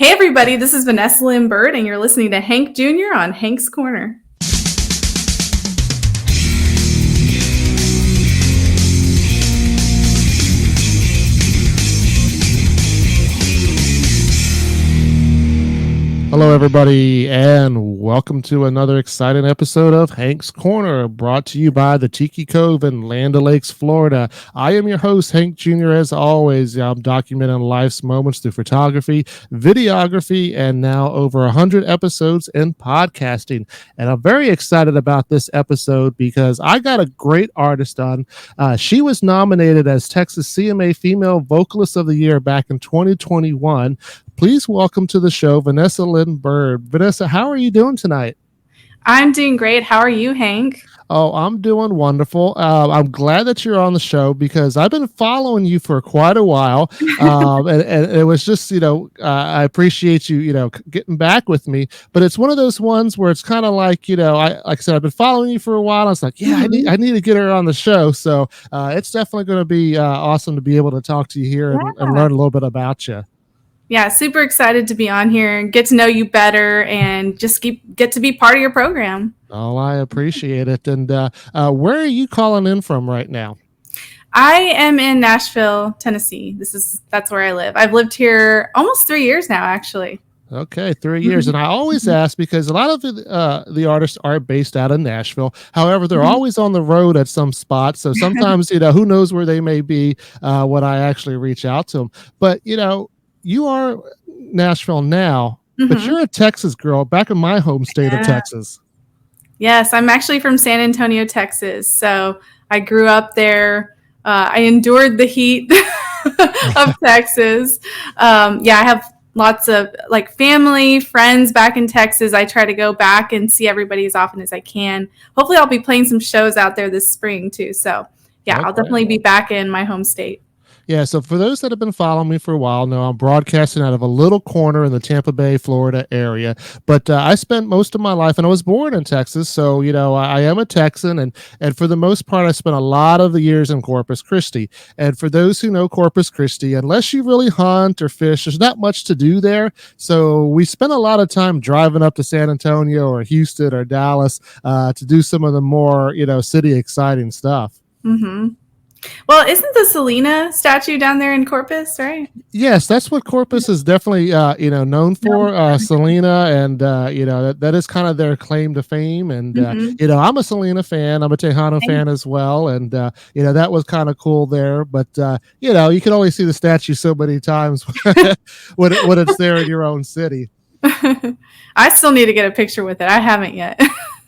Hey everybody, this is Vanessa Lynn, and you're listening to Hank Jr. on Hank's Corner. Hello, everybody, and welcome to another exciting episode of Hank's Corner, brought to you by the Tiki Cove in Land O'Lakes, Florida. I am your host, Hank Jr., as always. I'm documenting life's moments through photography, videography, and now over 100 episodes in podcasting. And I'm very excited about this episode because I got a great artist on. She was nominated as Texas CMA Female Vocalist of the Year back in 2021. Please welcome to the show, Vanessa Lynn Bird. Vanessa, how are you doing tonight? I'm doing great. How are you, Hank? Oh, I'm doing wonderful. I'm glad that you're on the show because I've been following you for quite a while. And it was just, I appreciate you, getting back with me. But it's one of those ones where it's kind of like, like I said, I've been following you for a while. I was like, I need to get her on the show. So it's definitely going to be awesome to be able to talk to you here and learn a little bit about you. Yeah, super excited to be on here and get to know you better and just get to be part of your program. Oh, I appreciate it. And where are you calling in from right now? I am in Nashville, Tennessee. That's where I live. I've lived here almost 3 years now, actually. Okay, 3 years. And I always ask because a lot of the artists are based out of Nashville. However, they're always on the road at some spot. So sometimes, who knows where they may be when I actually reach out to them. But, you are Nashville now, but you're a Texas girl back in my home state of Texas. Yes, I'm actually from San Antonio, Texas. So I grew up there. I endured the heat of Texas. I have lots of family, friends back in Texas. I try to go back and see everybody as often as I can. Hopefully I'll be playing some shows out there this spring too. So okay. I'll definitely be back in my home state. Yeah, so for those that have been following me for a while now, I'm broadcasting out of a little corner in the Tampa Bay, Florida area. But I spent most of my life, and I was born in Texas, so, I am a Texan. And for the most part, I spent a lot of the years in Corpus Christi. And for those who know Corpus Christi, unless you really hunt or fish, there's not much to do there. So we spent a lot of time driving up to San Antonio or Houston or Dallas to do some of the more, city exciting stuff. Mm-hmm. Well, isn't the Selena statue down there in Corpus, right? Yes, that's what Corpus is definitely, known for, Selena, and, that is kind of their claim to fame. And, I'm a Selena fan. I'm a Tejano fan as well. And, that was kind of cool there. But, you can only see the statue so many times when it's there in your own city. I still need to get a picture with it. I haven't yet.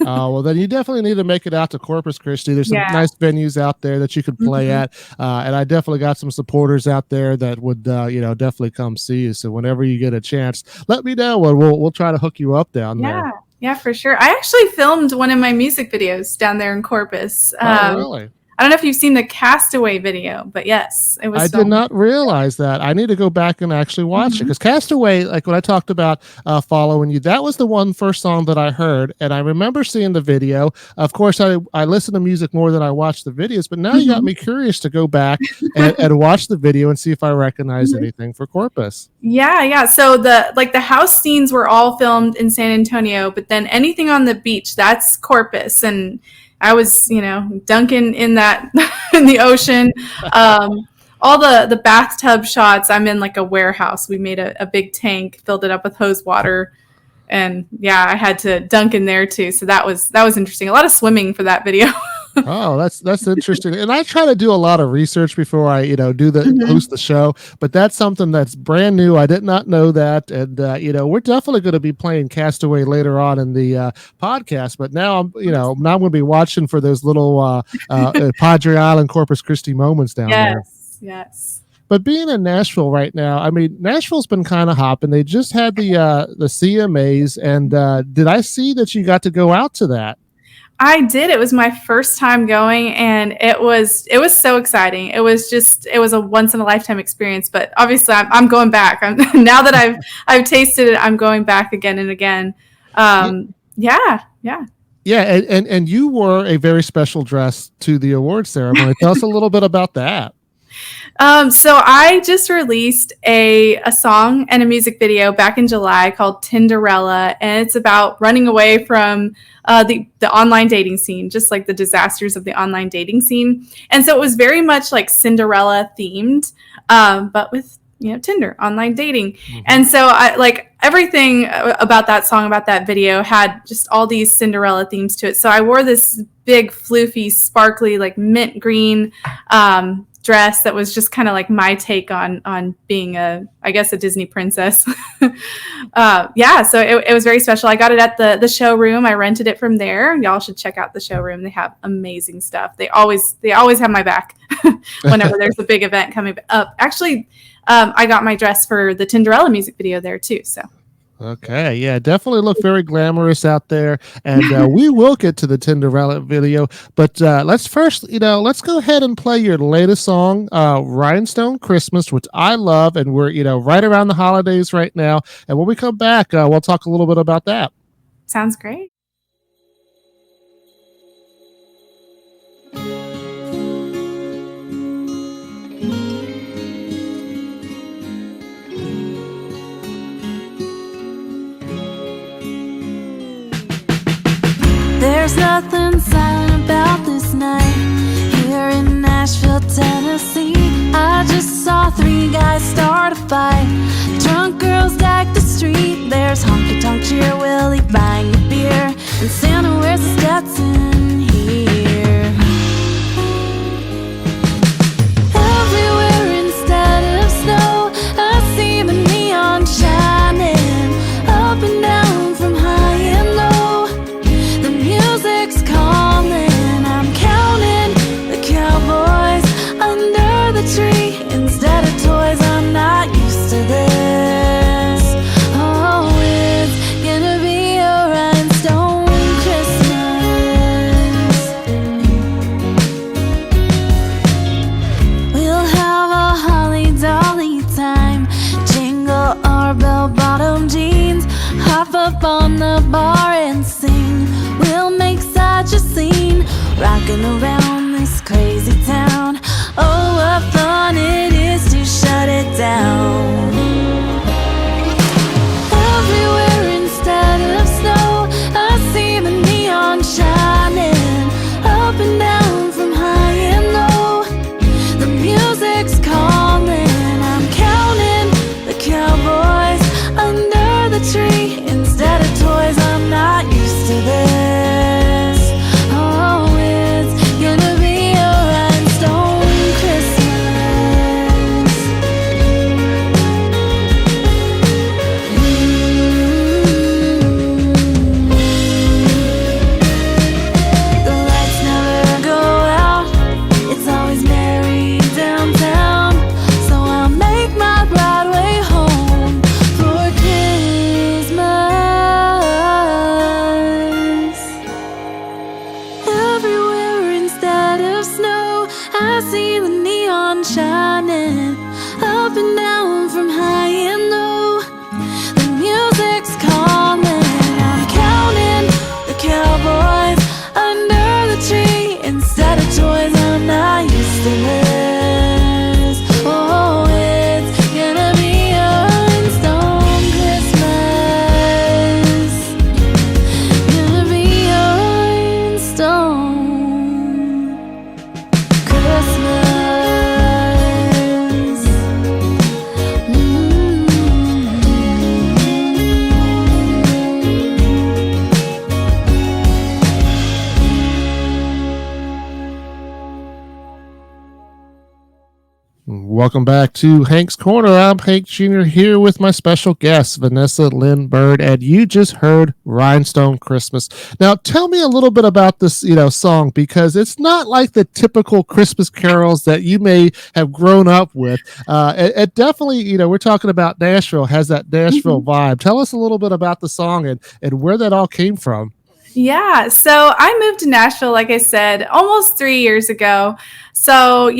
Well, then you definitely need to make it out to Corpus Christi. There's some nice venues out there that you could play at. And I definitely got some supporters out there that would, definitely come see you. So whenever you get a chance, let me know and we'll try to hook you up down there. Yeah, for sure. I actually filmed one of my music videos down there in Corpus. Oh, really? I don't know if you've seen the Castaway video, but yes, it was. I did not realize that. I need to go back and actually watch it because Castaway, like when I talked about following you, that was the first song that I heard, and I remember seeing the video. Of course, I listen to music more than I watch the videos, but now you got me curious to go back and watch the video and see if I recognize anything for Corpus. Yeah. So the house scenes were all filmed in San Antonio, but then anything on the beach, that's Corpus. And I was, dunking in in the ocean. All the bathtub shots, I'm in like a warehouse. We made a big tank, filled it up with hose water. And I had to dunk in there too. So that was interesting. A lot of swimming for that video. Oh, that's interesting. And I try to do a lot of research before I, host the show, but that's something that's brand new. I did not know that. And, we're definitely going to be playing Castaway later on in the podcast, but now I'm going to be watching for those little Padre Island, Corpus Christi moments down there. Yes. But being in Nashville right now, I mean, Nashville's been kind of hopping. They just had the CMAs, and did I see that you got to go out to that? I did. It was my first time going, and it was so exciting. It was a once in a lifetime experience. But obviously, I'm going back. Now that I've tasted it, I'm going back again and again. Yeah. And you wore a very special dress to the award ceremony. Tell us a little bit about that. So I just released a song and a music video back in July called Tinderella, and it's about running away from the online dating scene, just like the disasters of the online dating scene. And so it was very much like Cinderella themed, but with Tinder, online dating. Mm-hmm. And so I like everything about that song, about that video had just all these Cinderella themes to it. So I wore this big floofy, sparkly, like mint green dress that was just kind of like my take on being I guess a Disney princess. So it was very special. I got it at the showroom. I rented it from there. Y'all should check out the showroom. They have amazing stuff. They always have my back whenever there's a big event coming up. Actually, I got my dress for the Tinderella music video there too. So. Okay, yeah, definitely look very glamorous out there, and we will get to the Tinderella video. But let's first, let's go ahead and play your latest song, "Rhinestone Christmas," which I love, and we're right around the holidays right now. And when we come back, we'll talk a little bit about that. Sounds great. There's nothing silent about this night here in Nashville, Tennessee. I just saw 3 guys start a fight. Drunk girls deck the street. There's honky tonk cheer, Willie buying a beer, and Santa wears a Stetson here. Everywhere instead of snow, I see the neon shining up and down from high and low. The music's calling, I'm counting the cowboys under the tree instead of toys. I'm not used to this. Oh, it's gonna be a rhinestone Christmas. We'll have a holly dolly time, jingle our bell-bottom jeans, hop up on the bar and sing. We'll make such a scene, rocking around this crazy town. Oh, what fun it is to shut it down. Everywhere instead of snow, I see the neon shining up and down from high and low. The music's calling, I'm counting the cowboys under the tree instead of toys. I'm not used to this. Oh, it's gonna be a rhinestone Christmas. The lights never go out, it's always merry downtown. So I'll make my Broadway home for Christmas. Everywhere instead of snow, I see the neon shining up and down from high and low. The music's calling, I'm counting the cowboys under the tree instead of toys. I'm not used to this. Oh, it's gonna be a rhinestone Christmas. Gonna be a rhinestone Christmas. Welcome back to Hank's Corner. I'm Hank Jr. here with my special guest, Vanessa Lynn Bird, and you just heard Rhinestone Christmas. Now, tell me a little bit about this, song, because it's not like the typical Christmas carols that you may have grown up with. It definitely, we're talking about Nashville, has that Nashville vibe. Tell us a little bit about the song and where that all came from. Yeah, so I moved to Nashville, like I said, almost 3 years ago. So,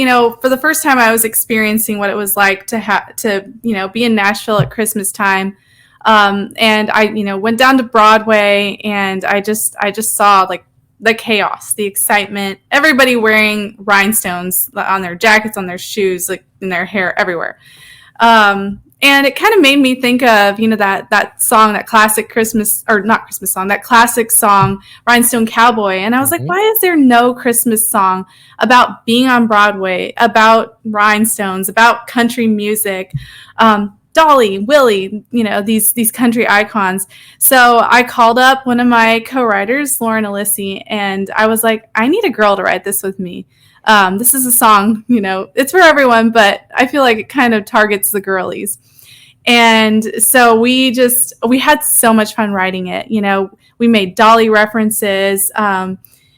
for the first time, I was experiencing what it was like to be in Nashville at Christmas time. And I, went down to Broadway, and I just saw like the chaos, the excitement, everybody wearing rhinestones on their jackets, on their shoes, like in their hair, everywhere. And it kind of made me think of, that song, that classic Christmas, or not Christmas song, that classic song, Rhinestone Cowboy. And I was like, why is there no Christmas song about being on Broadway, about rhinestones, about country music? Dolly, Willie, these country icons. So I called up one of my co-writers, Lauren Alissi, and I was like, I need a girl to write this with me. This is a song, it's for everyone, but I feel like it kind of targets the girlies. And so we had so much fun writing it. We made Dolly references.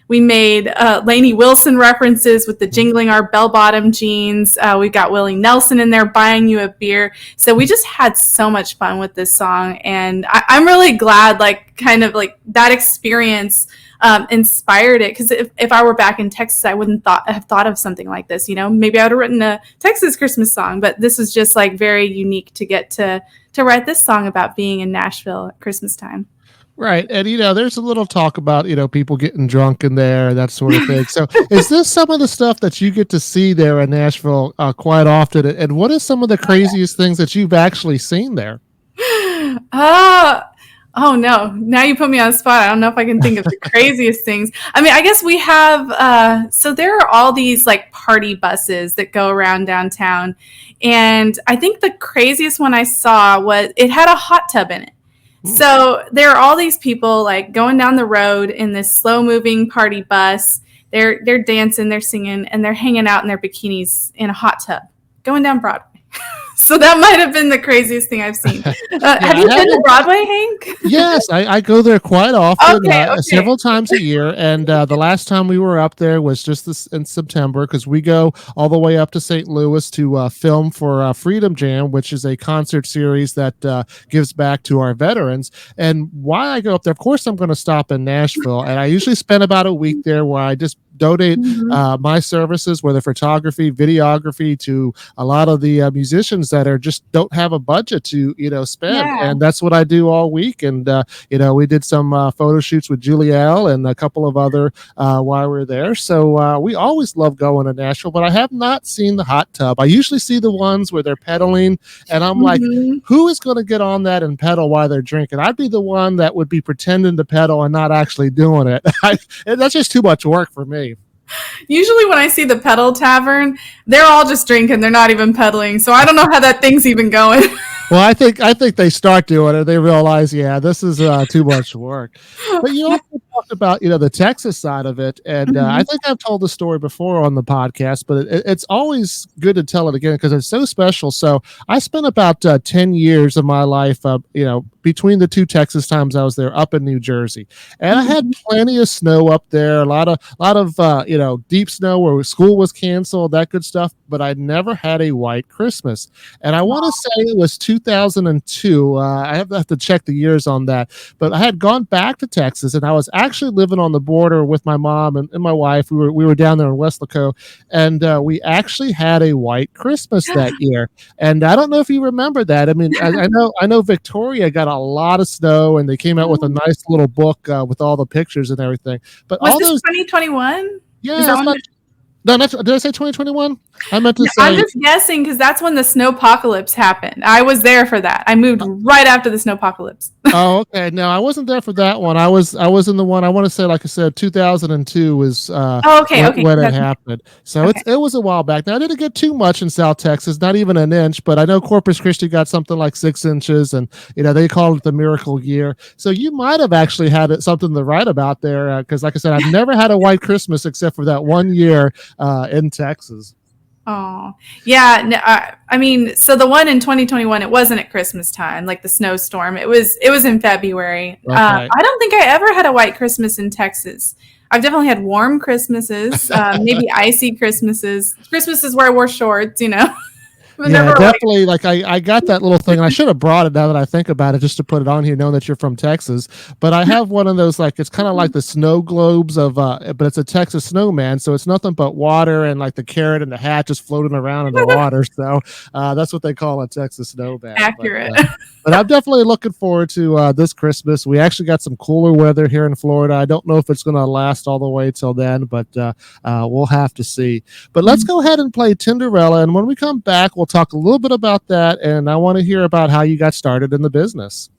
We made Lainey Wilson references with the jingling our bell-bottom jeans. We got Willie Nelson in there buying you a beer. So we just had so much fun with this song. And I'm really glad, kind of that experience inspired it. Because if I were back in Texas, I wouldn't have thought of something like this. Maybe I would have written a Texas Christmas song. But this was just very unique to get to write this song about being in Nashville at Christmas time. Right. And, there's a little talk about, people getting drunk in there, that sort of thing. So is this some of the stuff that you get to see there in Nashville quite often? And what is some of the craziest things that you've actually seen there? Oh, no. Now you put me on the spot. I don't know if I can think of the craziest things. I mean, I guess we have, so there are all these party buses that go around downtown. And I think the craziest one I saw was it had a hot tub in it. So there are all these people going down the road in this slow moving party bus. They're dancing, they're singing, and they're hanging out in their bikinis in a hot tub going down Broadway. So that might have been the craziest thing I've seen. Have you been to Broadway, Hank? Yes, I go there quite often, Okay. several times a year. And the last time we were up there was just in September, because we go all the way up to St. Louis to film for Freedom Jam, which is a concert series that gives back to our veterans. And why I go up there, of course, I'm going to stop in Nashville. And I usually spend about a week there where I just donate my services, whether photography, videography, to a lot of the musicians that just don't have a budget to spend. Yeah. And that's what I do all week. And we did some photo shoots with Julielle and a couple of other while we were there. So we always love going to Nashville, but I have not seen the hot tub. I usually see the ones where they're pedaling, and I'm like, who is going to get on that and pedal while they're drinking? I'd be the one that would be pretending to pedal and not actually doing it. That's just too much work for me. Usually when I see the pedal tavern, they're all just drinking. They're not even pedaling. So I don't know how that thing's even going. Well, I think they start doing it. They realize, this is too much work. But you also talked about, the Texas side of it. And I think I've told the story before on the podcast, but it's always good to tell it again because it's so special. So I spent about 10 years of my life, between the two Texas times I was there up in New Jersey. And I had plenty of snow up there, a lot of deep snow where school was canceled, that good stuff. But I never had a white Christmas. And I want to say it was 2002. I have to check the years on that. But I had gone back to Texas, and I was actually living on the border with my mom and my wife. We were down there in Weslaco, and we actually had a white Christmas that year. And I don't know if you remember that. I mean, I know Victoria got a lot of snow, and they came out with a nice little book with all the pictures and everything. But was all this those 2021? Yeah, no, did I say 2021? I meant to say. I'm just guessing because that's when the snowpocalypse happened. I was there for that. I moved right after the snowpocalypse. Oh, okay. No, I wasn't there for that one. I was in the one, I want to say, like I said, 2002 was when it happened. So it was a while back. Now I didn't get too much in South Texas, not even an inch, but I know Corpus Christi got something like 6 inches, and they called it the miracle year. So you might have actually had something to write about there, because like I said, I've never had a white Christmas except for that 1 year in Texas. Oh, yeah. No, I mean, so the one in 2021, it wasn't at Christmas time, like the snowstorm. It was in February. Okay. I don't think I ever had a white Christmas in Texas. I've definitely had warm Christmases, maybe icy Christmases where I wore shorts, But Yeah, never like, definitely. Like I got that little thing, and I should have brought it now that I think about it, just to put it on here, knowing that you're from Texas. But I have one of those, like it's kind of like the snow globes of, but it's a Texas snowman, so it's nothing but water and like the carrot and the hat just floating around in the water. So that's what they call a Texas snowman. accurate. But I'm definitely looking forward to this Christmas. We actually got some cooler weather here in Florida. I don't know if it's going to last all the way till then, but we'll have to see. But let's go ahead and play Tinderella. And when we come back, we'll talk a little bit about that. And I want to hear about how you got started in the business.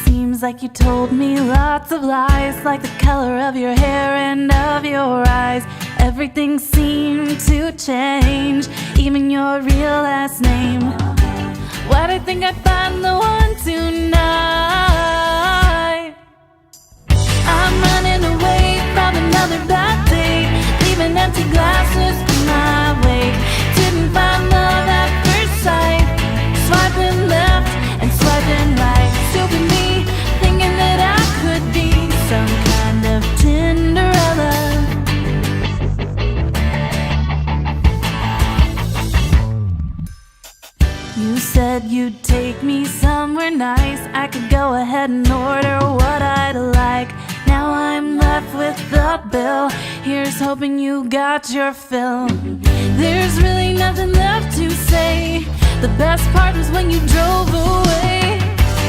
Seems like you told me lots of lies, like the color of your hair and of your eyes. Everything seemed to change, even your real last name. Why'd I think I'd find the one tonight? I'm running away from another bad day, leaving empty glasses in my wake. Didn't find love at first sight, swiping left and swiping right. Stupid me, thinking that I could be some kind of Tinderella. You said you'd take me somewhere nice, I could go ahead and order what I'd like. Now I'm left with the bill, here's hoping you got your fill. There's really nothing left to say, the best part was when you drove away.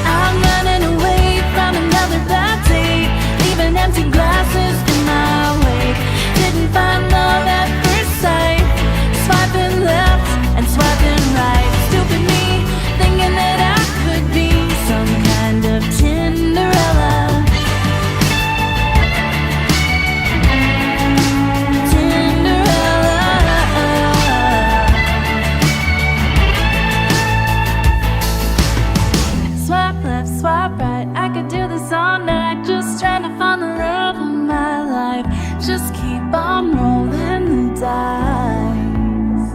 I'm running away from another bad date, leaving empty glasses in my wake. Didn't find love at first sight, swiping left and swiping right. Stupid me, thinking that I could be some kind of Tinderella. Swipe right, I could do this all night, just trying to find the love of my life. Just keep on rolling the dice.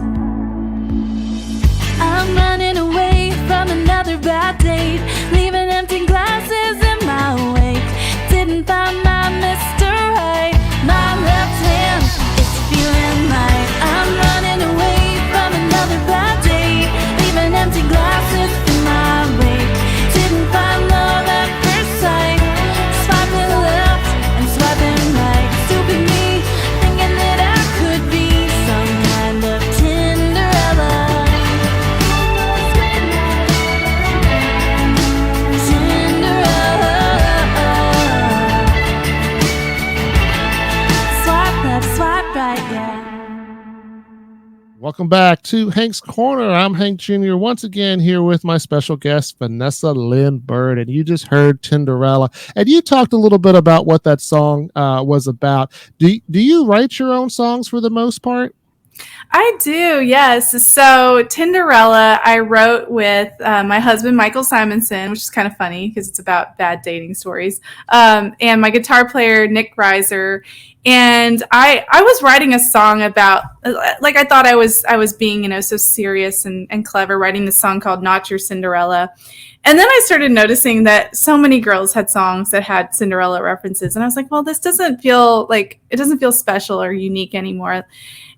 I'm running away from another bad date, leaving empty glasses in my wake. Didn't find my Mr. Right, my left hand is feeling right. I'm running away from another bad date, leaving empty glasses in my wake. Didn't find love at first sight, swiping left and swiping right. Stupid me, thinking that I could be some kind of Tinderella. Tinderella. Swipe left, swipe right, yeah. Welcome back to Hank's Corner. I'm Hank Jr. once again here with my special guest, Vanessa Lynn Bird. And you just heard Tinderella. And you talked a little bit about what that song was about. Do you write your own songs for the most part? I do, yes. So Tinderella, I wrote with my husband, Michael Simonson, which is kind of funny because it's about bad dating stories, and my guitar player, Nick Reiser. And I was writing a song about, like, I thought I was being, so serious and clever, writing this song called Not Your Cinderella. And then I started noticing that so many girls had songs that had Cinderella references. And I was like, well, this doesn't feel special or unique anymore.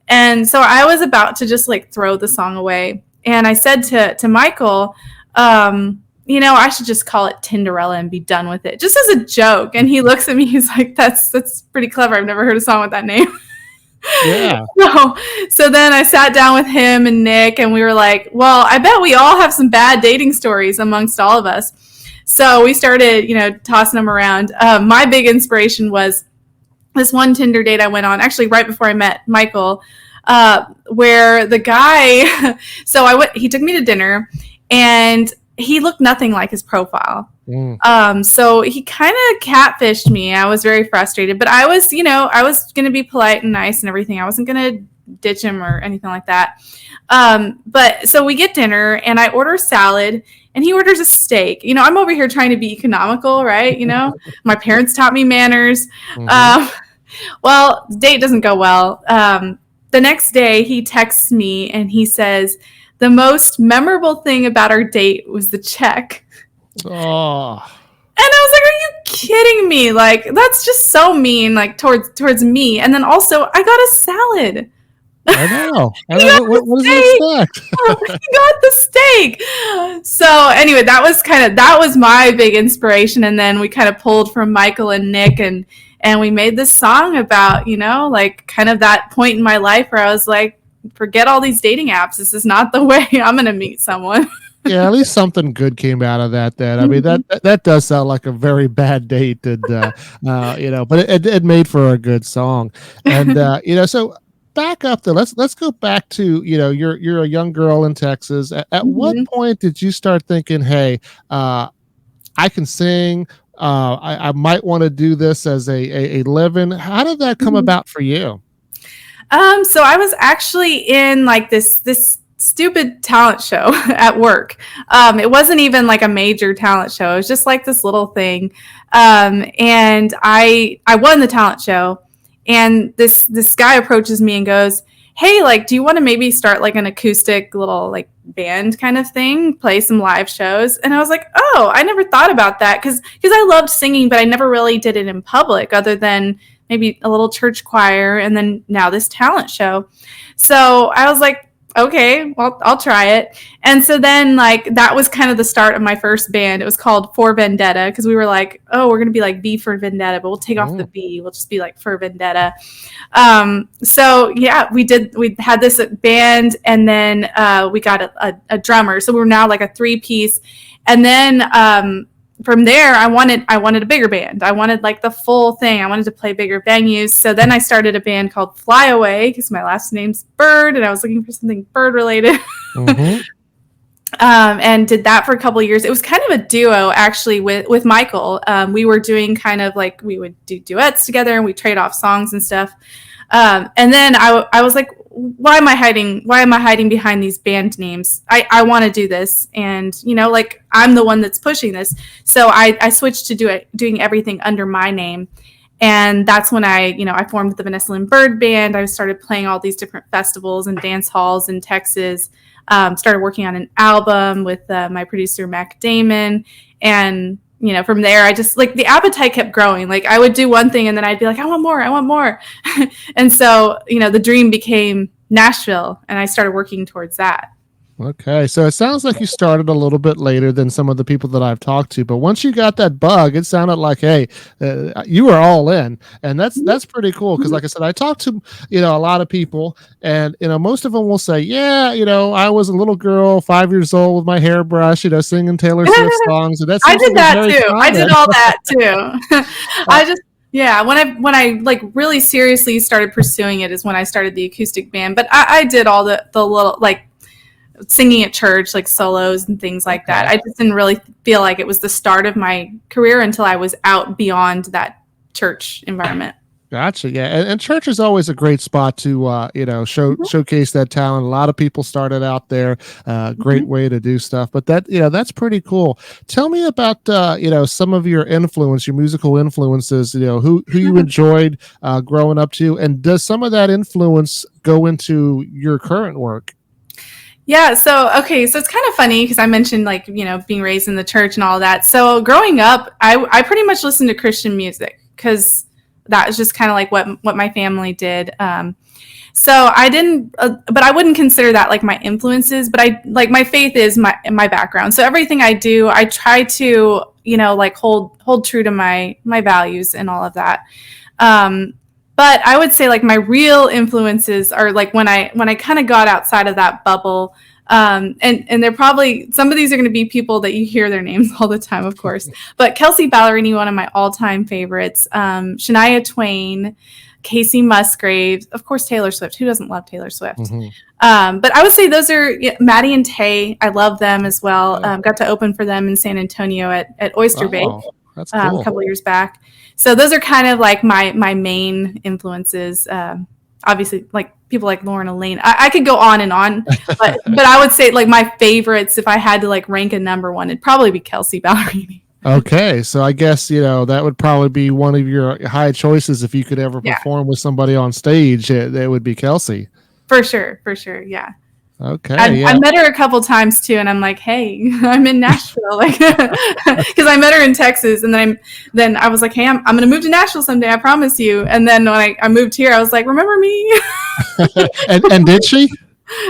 And so I was about to just like throw the song away. And I said to Michael, I should just call it Tinderella and be done with it, just as a joke. And he looks at me, he's like, that's pretty clever. I've never heard a song with that name. Yeah. So then I sat down with him and Nick, and we were like, well, I bet we all have some bad dating stories amongst all of us. So we started, tossing them around. My big inspiration was this one Tinder date I went on, actually right before I met Michael, where the guy, he took me to dinner, and he looked nothing like his profile. So he kind of catfished me. I was very frustrated, but I was going to be polite and nice and everything. I wasn't going to ditch him or anything like that. But so we get dinner, and I order salad, and he orders a steak. I'm over here trying to be economical, right? My parents taught me manners. Well, the date doesn't go well. The next day he texts me and he says the most memorable thing about our date was the check. Oh, And I was like, are you kidding me? Like, that's just so mean, like towards me. And then also I got a salad. I know. What does he Steak. expect? He got the steak. So anyway, that was my big inspiration. And then we kind of pulled from Michael and Nick, and we made this song about, like kind of that point in my life where I was like, forget all these dating apps. This is not the way I'm going to meet someone. Yeah, at least something good came out of that. I mean, that does sound like a very bad date, and but it made for a good song. And so back up there. Let's go back to you're a young girl in Texas. At what point did you start thinking, hey, I can sing? I might want to do this as a living. How did that come about for you? So I was actually in like this stupid talent show at work. It wasn't even like a major talent show. It was just like this little thing. And I won the talent show, and this guy approaches me and goes, hey, like, do you want to maybe start like an acoustic little like band kind of thing, play some live shows? And I was like, oh, I never thought about that. Cause I loved singing, but I never really did it in public other than maybe a little church choir. And then now this talent show. So I was like, okay, well, I'll try it. And so then like that was kind of the start of my first band. It was called For Vendetta, because we were like, oh, we're gonna be like V for Vendetta, but we'll take off the V. We'll just be like For Vendetta. So yeah, we had this band, and then we got a drummer. So we were now like a 3-piece. And then from there, I wanted a bigger band. I wanted like the full thing. I wanted to play bigger venues. So then I started a band called Fly Away, because my last name's Bird, and I was looking for something bird related. And did that for a couple of years. It was kind of a duo actually with Michael. We were doing kind of like, we would do duets together, and we trade off songs and stuff. And then I was like, why am I hiding behind these band names? I want to do this. And, like I'm the one that's pushing this. So I switched to doing everything under my name. And that's when I formed the Vanessa Lynn Bird Band. I started playing all these different festivals and dance halls in Texas. Started working on an album with my producer, Mac Damon. And, from there, I just like the appetite kept growing. Like I would do one thing and then I'd be like, I want more. And so, the dream became Nashville, and I started working towards that. Okay, so it sounds like you started a little bit later than some of the people that I've talked to, but once you got that bug, it sounded like, hey, you were all in, and that's pretty cool. Because, like I said, I talked to a lot of people, and most of them will say, yeah, I was a little girl, 5 years old, with my hairbrush, singing Taylor Swift songs, and I did that too. Common. I did all that too. Yeah, when I like really seriously started pursuing it is when I started the acoustic band. But I did all the little like singing at church, like solos and things like that. I just didn't really feel like it was the start of my career until I was out beyond that church environment. Gotcha. Yeah, and church is always a great spot to showcase that talent. A lot of people started out there. Great way to do stuff. But that's pretty cool. Tell me about some of your musical influences. Who you enjoyed growing up to, and does some of that influence go into your current work? Yeah, so it's kind of funny because I mentioned like being raised in the church and all that. So growing up, I pretty much listened to Christian music because that was just kind of like what my family did. So I didn't, but I wouldn't consider that like my influences. But I like my faith is my background. So everything I do, I try to like hold true to my values and all of that. But I would say like my real influences are like when I kind of got outside of that bubble. And they're probably, some of these are going to be people that you hear their names all the time, of course. But Kelsey Ballerini, one of my all-time favorites. Shania Twain, Casey Musgraves, of course, Taylor Swift. Who doesn't love Taylor Swift? But I would say those are Maddie and Tay. I love them as well. Got to open for them in San Antonio at Oyster Bay. That's cool. A couple of years back. So those are kind of like my main influences. Obviously, like people like Lauren Elaine. I could go on and on, but I would say like my favorites, if I had to like rank a number one, it'd probably be Kelsey Ballerini. Okay, so I guess that would probably be one of your high choices if you could ever perform with somebody on stage. That would be Kelsey. For sure, yeah. Okay, I yeah. met her a couple times too, and I'm like, "Hey, I'm in Nashville," like, because I met her in Texas, and then I was like, "Hey, I'm going to move to Nashville someday, I promise you." And then when I moved here, I was like, "Remember me?" And did she?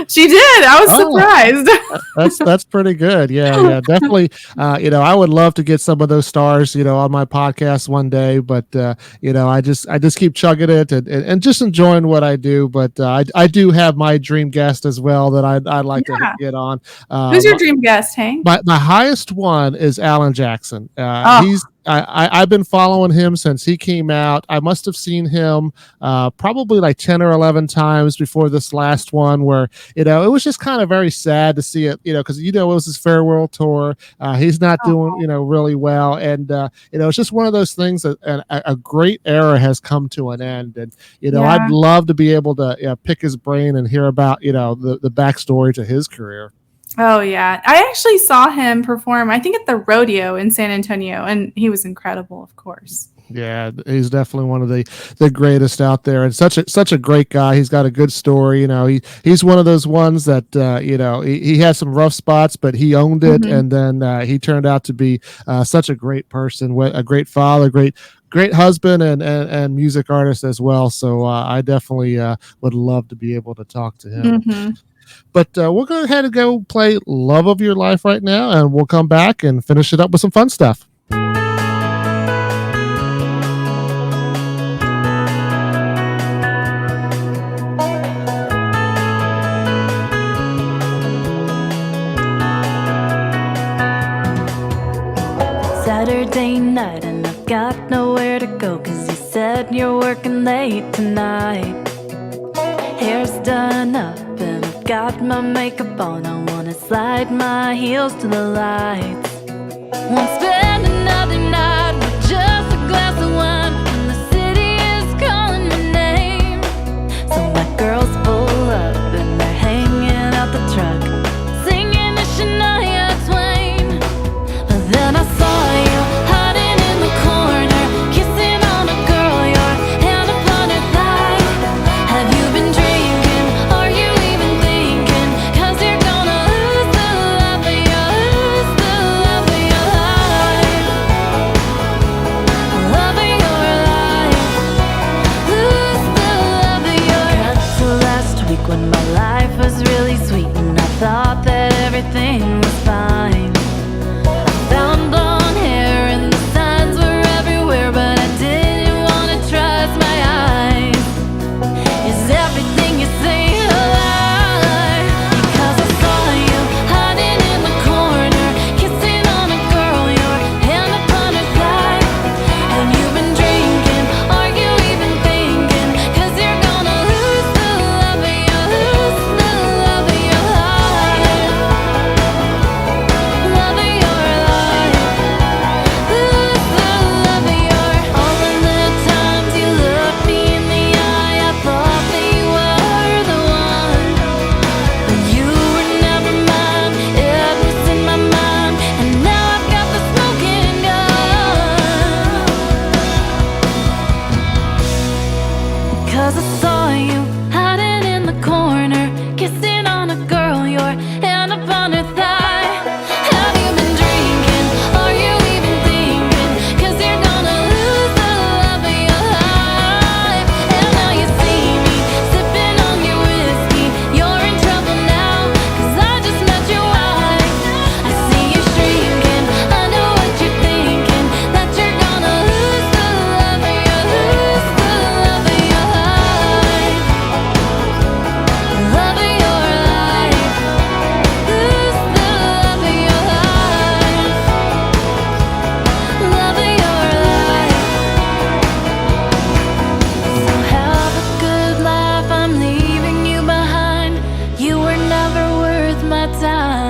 She did. I was Oh, surprised. that's pretty good. Yeah, definitely. I would love to get some of those stars, on my podcast one day, but I just keep chugging it and just enjoying what I do. But I do have my dream guest as well that I'd like to Yeah. get on. Who's your dream guest, Hank? My highest one is Alan Jackson. Oh, I've been following him since he came out. I must have seen him probably like 10 or 11 times before this last one, where it was just kind of very sad to see it, because it was his farewell tour. He's not doing really well, and it's just one of those things that a great era has come to an end. And I'd yeah. love to be able to pick his brain and hear about the backstory to his career. Oh, yeah. I actually saw him perform, I think at the rodeo in San Antonio, and he was incredible, of course. Yeah, he's definitely one of the greatest out there, and such a great guy. He's got a good story. He's one of those ones that he had some rough spots, but he owned it, Mm-hmm. and then he turned out to be such a great person, a great father, great husband, and music artist as well. So I definitely would love to be able to talk to him. Mm-hmm. But we're going to head and go play "Love of Your Life" right now, and we'll come back and finish it up with some fun stuff. Saturday night and I've got nowhere to go, 'cause you said you're working late tonight. Hair's done up and I've got my makeup on. I wanna slide my heels to the lights. Won't spend another night with just a glass of wine, and the city is calling my name. So my girls pull up and they're hanging out the truck, singing a Shania Twain. But then I saw you hiding in the corner, kissing on a girl, your hand upon her thigh. Have you been drinking? Are you even thinking? 'Cause you're gonna lose the love of your life. Love of your life. Lose the love of your life. Cut to last week when my life was really sweet, and I thought that everything was fine. I found blonde hair and the signs were everywhere, but I didn't want to trust my eyes. Is everything you say a lie? Because I saw you hiding in the corner, kissing on a girl, your hand upon her thigh. Have you been drinking? Are you even thinking? 'Cause you're gonna lose the love of your life. Love of your life. Love of your life. Lose the love of your. All of the times you looked me in the eye, I thought that you were the one, but you were never mine. It was in my mind, and now I've got the smoking gun. 'Cause I saw you hiding in the corner, kissing on a girl, your hand upon her thigh. Have you been drinking? Are you even thinking? 'Cause you're gonna lose the love of your life. And now you see me sipping on your whiskey. You're in trouble now, 'cause I just met your wife. I see you shrinking, I know what you're thinking, that you're gonna lose the love of your life. Love of your life. Love of your life. Lose the love of your life. Love of your life. So have a good life, I'm leaving you behind. You were never worth my time.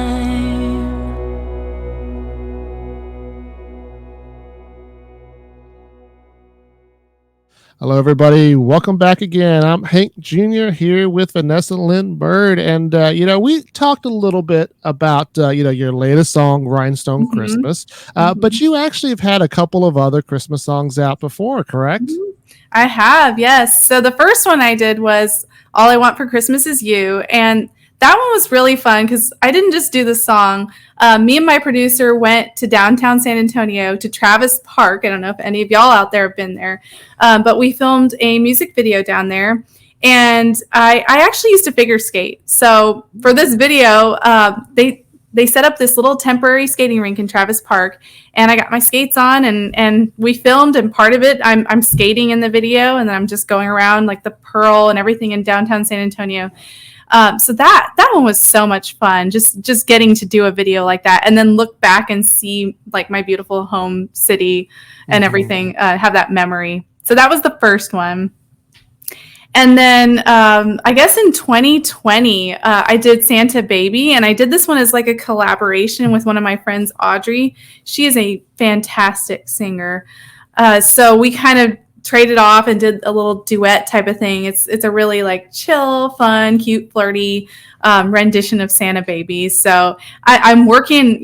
Hello, everybody. Welcome back again. I'm Hank Jr. here with Vanessa Lynn Bird. And, we talked a little bit about, your latest song, Rhinestone Mm-hmm. Christmas. Mm-hmm. But you actually have had a couple of other Christmas songs out before, correct? I have, yes. So the first one I did was "All I Want for Christmas Is You," and that one was really fun because I didn't just do the song. Me and my producer went to downtown San Antonio to Travis Park. I don't know if any of y'all out there have been there, but we filmed a music video down there. And I actually used to figure skate. So for this video, they set up this little temporary skating rink in Travis Park, and I got my skates on, and we filmed. And part of it, I'm skating in the video, and then I'm just going around like the Pearl and everything in downtown San Antonio. So that one was so much fun, just getting to do a video like that, and then look back and see like my beautiful home city and everything, have that memory. So that was the first one. And then I guess in 2020, I did Santa Baby, and I did this one as like a collaboration with one of my friends, Audrey. She is a fantastic singer. So we kind of traded off and did a little duet type of thing. It's a really like chill, fun, cute, flirty rendition of Santa Baby. So I'm working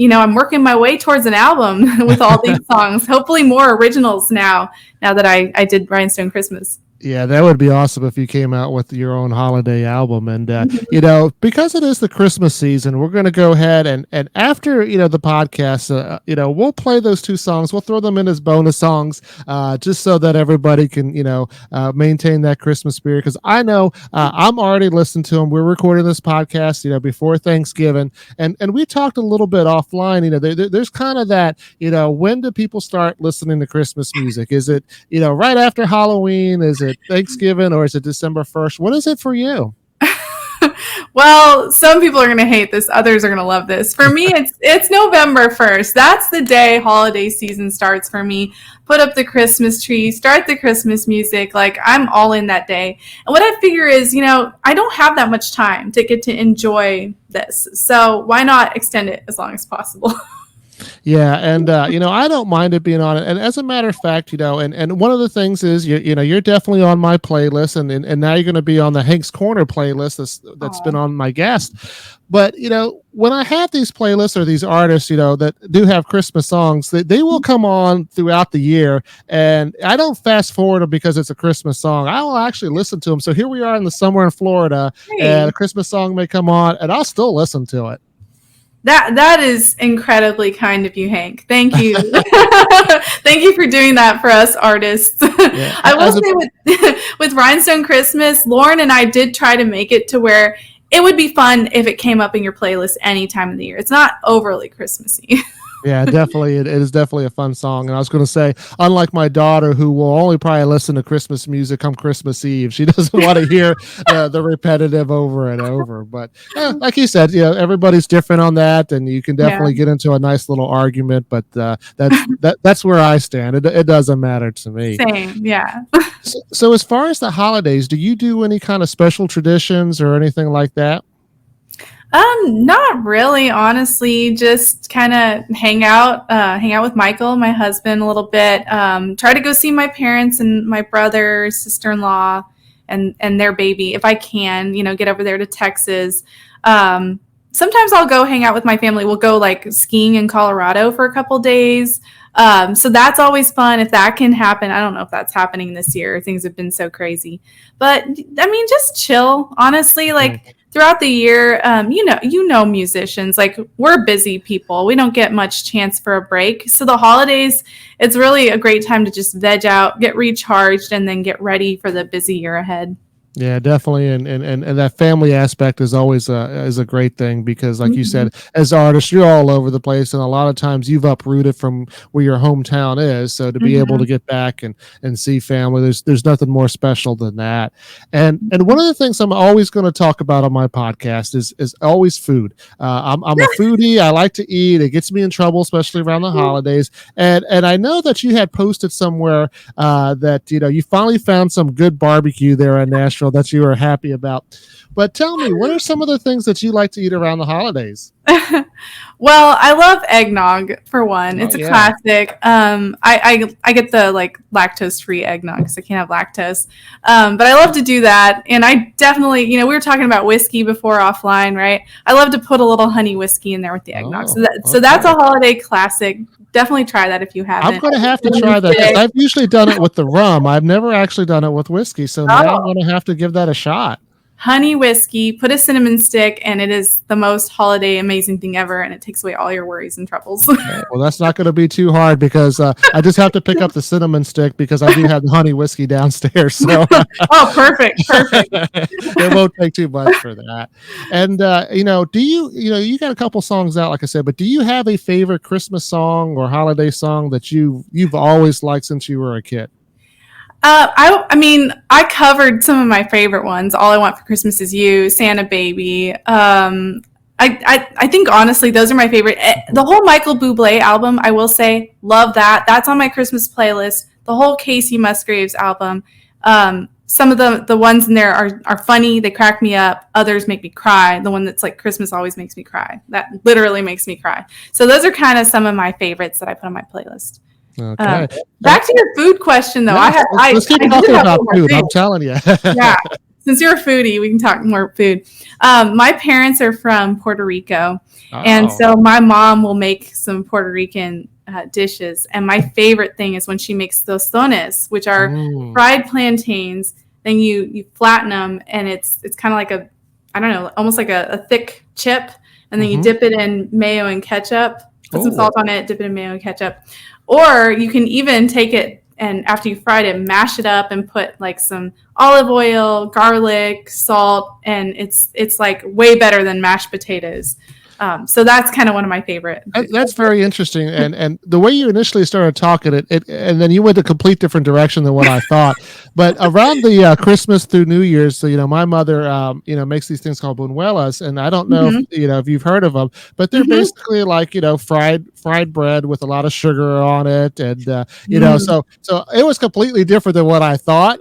my way towards an album with all these songs. Hopefully more originals now that I did Rhinestone Christmas. Yeah, that would be awesome if you came out with your own holiday album. And, because it is the Christmas season, we're going to go ahead and after, the podcast, we'll play those two songs. We'll throw them in as bonus songs just so that everybody can, maintain that Christmas spirit. Because I know I'm already listening to them. We're recording this podcast, before Thanksgiving. And we talked a little bit offline, there's kind of that, when do people start listening to Christmas music? Is it, right after Halloween? Is it Thanksgiving, or is it December 1st? What is it for you? Well, some people are going to hate this. Others are going to love this. For me, it's November 1st. That's the day holiday season starts for me. Put up the Christmas tree, start the Christmas music. Like, I'm all in that day. And what I figure is, I don't have that much time to get to enjoy this. So why not extend it as long as possible? Yeah, and I don't mind it being on it. And as a matter of fact, and one of the things is you're definitely on my playlist, and now you're going to be on the Hank's Corner playlist that's been on my guest. But when I have these playlists or these artists, that do have Christmas songs, they will come on throughout the year, and I don't fast forward them because it's a Christmas song. I will actually listen to them. So here we are in the summer in Florida, and a Christmas song may come on, and I'll still listen to it. That is incredibly kind of you, Hank. Thank you. Thank you for doing that for us artists. Yeah. I will say with Rhinestone Christmas, Lauren and I did try to make it to where it would be fun if it came up in your playlist any time of the year. It's not overly Christmassy. Yeah, definitely. It is definitely a fun song. And I was going to say, unlike my daughter, who will only probably listen to Christmas music come Christmas Eve, she doesn't want to hear the repetitive over and over. But like you said, everybody's different on that, and you can definitely get into a nice little argument. But that's where I stand. It doesn't matter to me. Same, yeah. So as far as the holidays, do you do any kind of special traditions or anything like that? Not really, honestly. Just kind of hang out with Michael, my husband, a little bit. Try to go see my parents and my brother, sister-in-law, and their baby if I can. Get over there to Texas. Sometimes I'll go hang out with my family. We'll go like skiing in Colorado for a couple days. So that's always fun if that can happen. I don't know if that's happening this year. Things have been so crazy, but I mean, just chill. Honestly, like. Throughout the year, musicians, like we're busy people. We don't get much chance for a break. So the holidays, it's really a great time to just veg out, get recharged, and then get ready for the busy year ahead. Yeah, definitely, and that family aspect is always a great thing because, like you said, as artists, you're all over the place, and a lot of times you've uprooted from where your hometown is. So to be able to get back and see family, there's nothing more special than that. And one of the things I'm always going to talk about on my podcast is always food. I'm a foodie. I like to eat. It gets me in trouble, especially around the holidays. And I know that you had posted somewhere that you finally found some good barbecue there in Nashville that you are happy about. But tell me, what are some of the things that you like to eat around the holidays? Well, I love eggnog for one. It's a classic. I get the like lactose-free eggnog because I can't have lactose. But I love to do that. And I definitely, we were talking about whiskey before offline, right? I love to put a little honey whiskey in there with the eggnog. So that's a holiday classic. Definitely try that if you haven't. I'm going to have to try that because I've usually done it with the rum. I've never actually done it with whiskey. So now I'm going to have to give that a shot. honey whiskey, put a cinnamon stick, and it is the most holiday amazing thing ever, and it takes away all your worries and troubles. Well, that's not going to be too hard because I just have to pick up the cinnamon stick because I do have the honey whiskey downstairs. So Oh, perfect. it won't take too much for that. And do you got a couple songs out, like I said, but do you have a favorite Christmas song or holiday song that you've always liked since you were a kid? I mean, I covered some of my favorite ones. All I Want for Christmas Is You, Santa Baby. I think honestly, those are my favorite. The whole Michael Bublé album, I will say, love that. That's on my Christmas playlist. The whole Casey Musgraves album. Some of the ones in there are funny. They crack me up. Others make me cry. The one that's like Christmas always makes me cry. That literally makes me cry. So those are kind of some of my favorites that I put on my playlist. Okay. Back to your food question, though. Yeah, let's keep talking about food. I'm telling you. Yeah. Since you're a foodie, we can talk more food. My parents are from Puerto Rico. And so my mom will make some Puerto Rican dishes. And my favorite thing is when she makes tostones, which are fried plantains. Then you flatten them, and it's kind of like almost like a thick chip. And then you dip it in mayo and ketchup. Put some salt on it, dip it in mayo and ketchup. Or you can even take it and after you fried it, mash it up and put like some olive oil, garlic, salt, and it's like way better than mashed potatoes. So that's kind of one of my favorite. That's very interesting. And the way you initially started talking and then you went a complete different direction than what I thought. But around the Christmas through New Year's, so, my mother, makes these things called buñuelas. And I don't know if you've heard of them, but they're basically like, fried bread with a lot of sugar on it. And, so it was completely different than what I thought.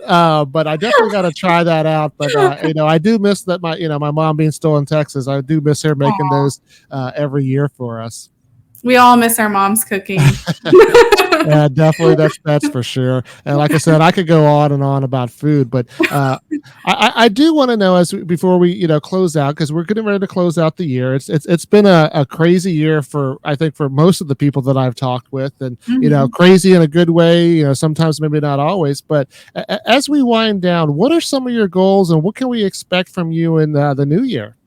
But I definitely got to try that out. But, I do miss that my mom being still in Texas. I do miss her making those every year for us. We all miss our mom's cooking. Yeah, definitely. That's for sure. And like I said, I could go on and on about food, but I do want to know before we close out, because we're getting ready to close out the year. It's been a crazy year for most of the people that I've talked with, and crazy in a good way. Sometimes maybe not always, but as we wind down, what are some of your goals, and what can we expect from you in the new year?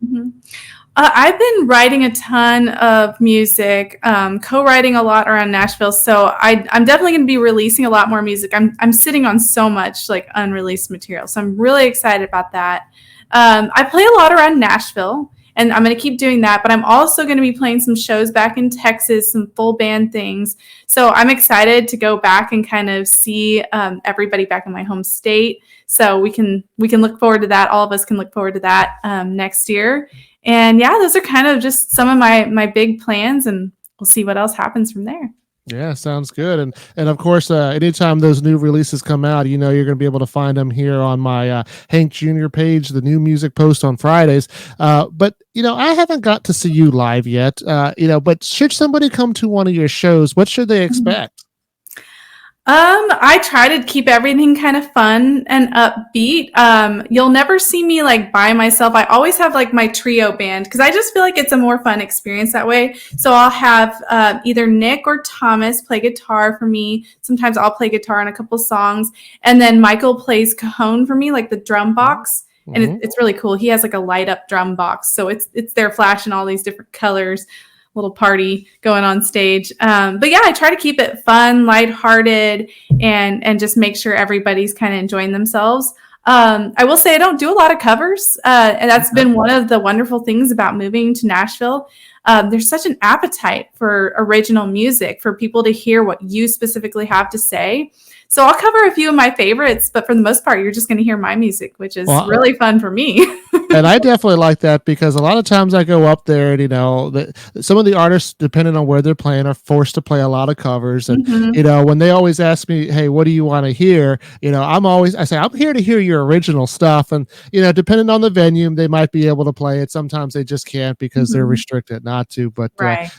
I've been writing a ton of music, co-writing a lot around Nashville. So I'm definitely going to be releasing a lot more music. I'm sitting on so much like unreleased material. So I'm really excited about that. I play a lot around Nashville, and I'm going to keep doing that. But I'm also going to be playing some shows back in Texas, some full band things. So I'm excited to go back and kind of see everybody back in my home state. So we can look forward to that. All of us can look forward to that next year. And yeah, those are kind of just some of my big plans, and we'll see what else happens from there. Yeah, sounds good. And of course, anytime those new releases come out, you're going to be able to find them here on my Hank Jr. page, the new music post on Fridays. But I haven't got to see you live yet. But should somebody come to one of your shows, what should they expect? I try to keep everything kind of fun and upbeat. You'll never see me like by myself. I always have like my trio band because I just feel like it's a more fun experience that way. So I'll have either Nick or Thomas play guitar for me. Sometimes I'll play guitar on a couple songs. And then Michael plays cajon for me, like the drum box. And it's really cool. He has like a light up drum box. So it's there flashing all these different colors. Little party going on stage. But yeah, I try to keep it fun, lighthearted, and just make sure everybody's kind of enjoying themselves. I will say I don't do a lot of covers. And that's been one of the wonderful things about moving to Nashville. There's such an appetite for original music, for people to hear what you specifically have to say. So I'll cover a few of my favorites, but for the most part, you're just going to hear my music, which is really fun for me. And I definitely like that because a lot of times I go up there and, some of the artists, depending on where they're playing, are forced to play a lot of covers. And, when they always ask me, hey, what do you want to hear? I say, I'm here to hear your original stuff. And, depending on the venue, they might be able to play it. Sometimes they just can't because they're restricted not to. But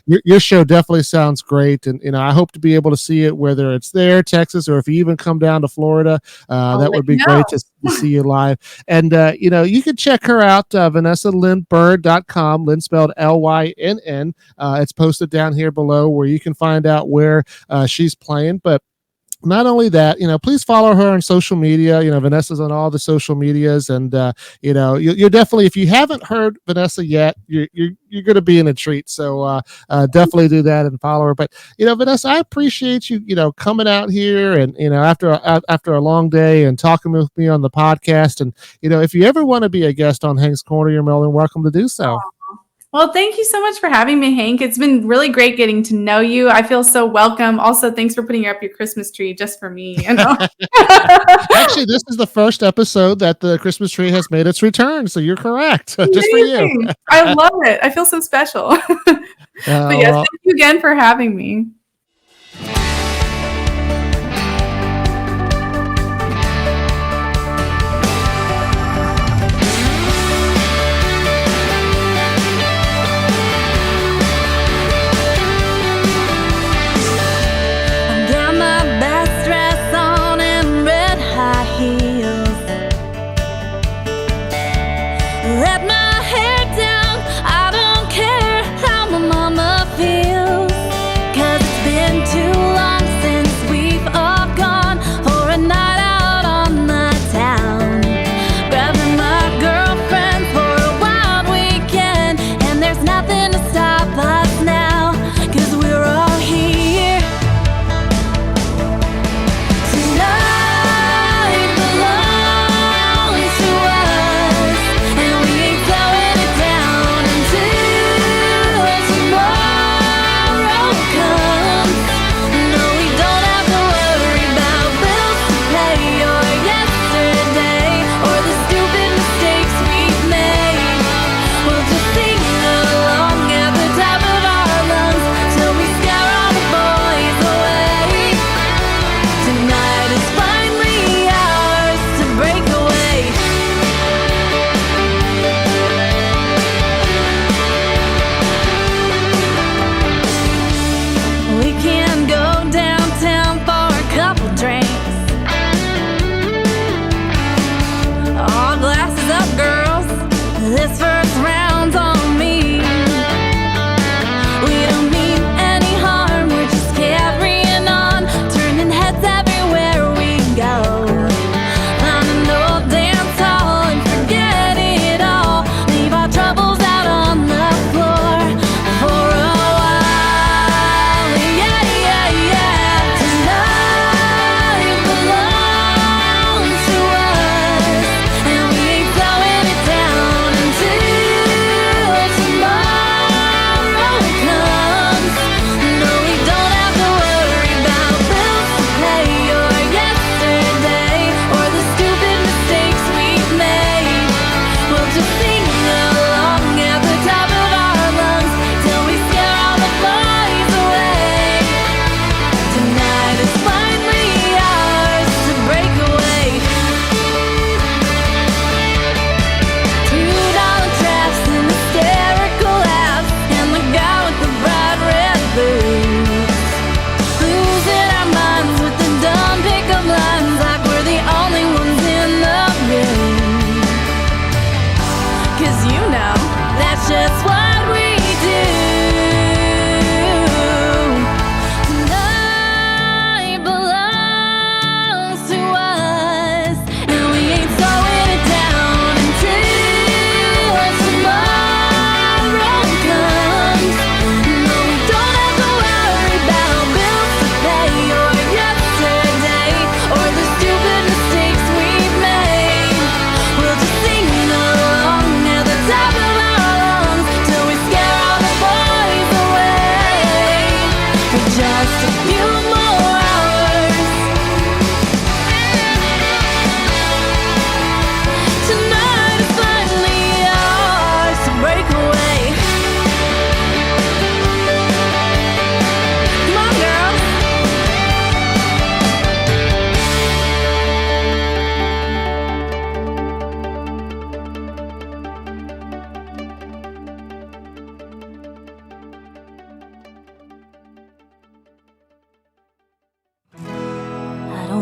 your show definitely sounds great. And, I hope to be able to see it, whether it's there, Texas, or if you even come down to Florida. That would be great to see you live. And, you can check her out, VanessaLynnBird.com, Lynn spelled Lynn. It's posted down here below where you can find out where she's playing. But not only that, please follow her on social media. Vanessa's on all the social medias, and you're definitely, if you haven't heard Vanessa yet, you're going to be in a treat. So definitely do that and follow her. But Vanessa, I appreciate you, coming out here and after a long day and talking with me on the podcast. And if you ever want to be a guest on Hank's Corner, you're more than welcome to do so. Well, thank you so much for having me, Hank. It's been really great getting to know you. I feel so welcome. Also, thanks for putting up your Christmas tree just for me. Actually, this is the first episode that the Christmas tree has made its return, so you're correct. Just for you. I love it. I feel so special. But yes, thank you again for having me.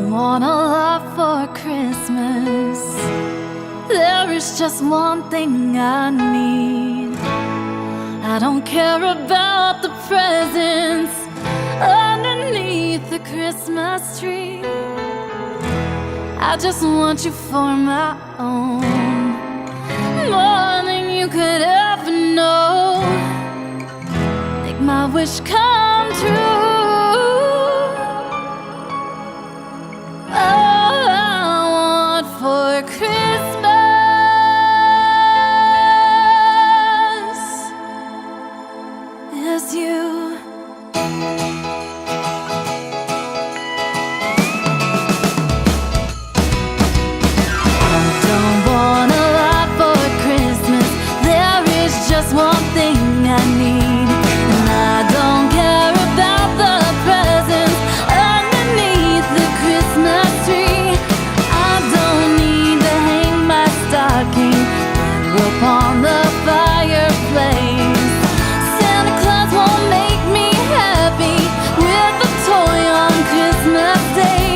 want a lot for Christmas. There is just one thing I need. I don't care about the presents underneath. underneath the Christmas tree. I just want you for my own, more than you could ever know. Make my wish come true. All I want for Christmas is you. Just one thing I need, and I don't care about the presents underneath the Christmas tree. I don't need to hang my stocking upon the fireplace. Santa Claus won't make me happy with a toy on Christmas Day.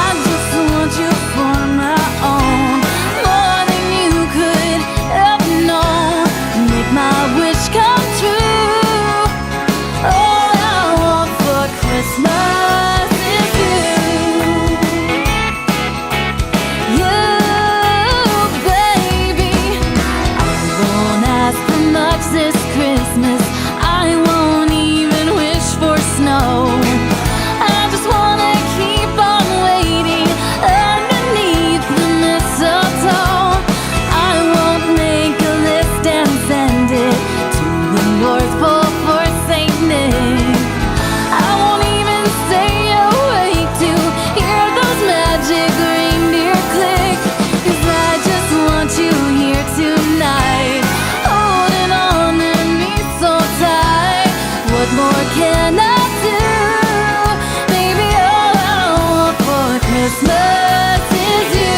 I just want you for my own, more than you could ever know. Make my wish come true. All I want for Christmas is you. You, baby. I won't ask for much this Christmas. I won't even wish for snow. I just wanna keep on waiting underneath the mistletoe. I won't make a list and send it to the North Pole for St. Nick. I won't even stay awake to hear those magic reindeer click. 'Cause I just want you here tonight, holding on to me so tight. What more can I do? Baby, all I want for Christmas is you.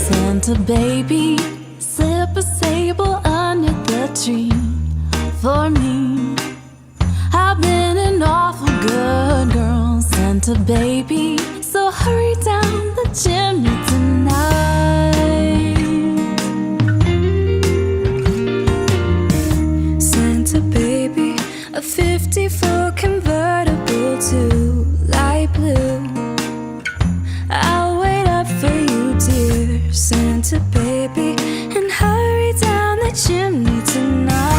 Santa baby, slip a sable under the tree for me. I've been an awful good girl, Santa baby, so hurry down the chimney tonight. Santa baby, a 54 convertible to light blue. I'll wait up for you, dear Santa baby, and hurry down the chimney tonight.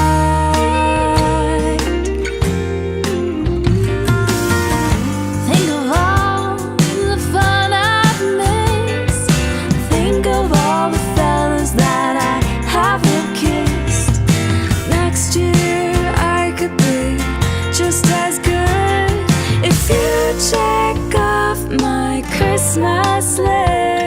Think of all the fun I my sleigh.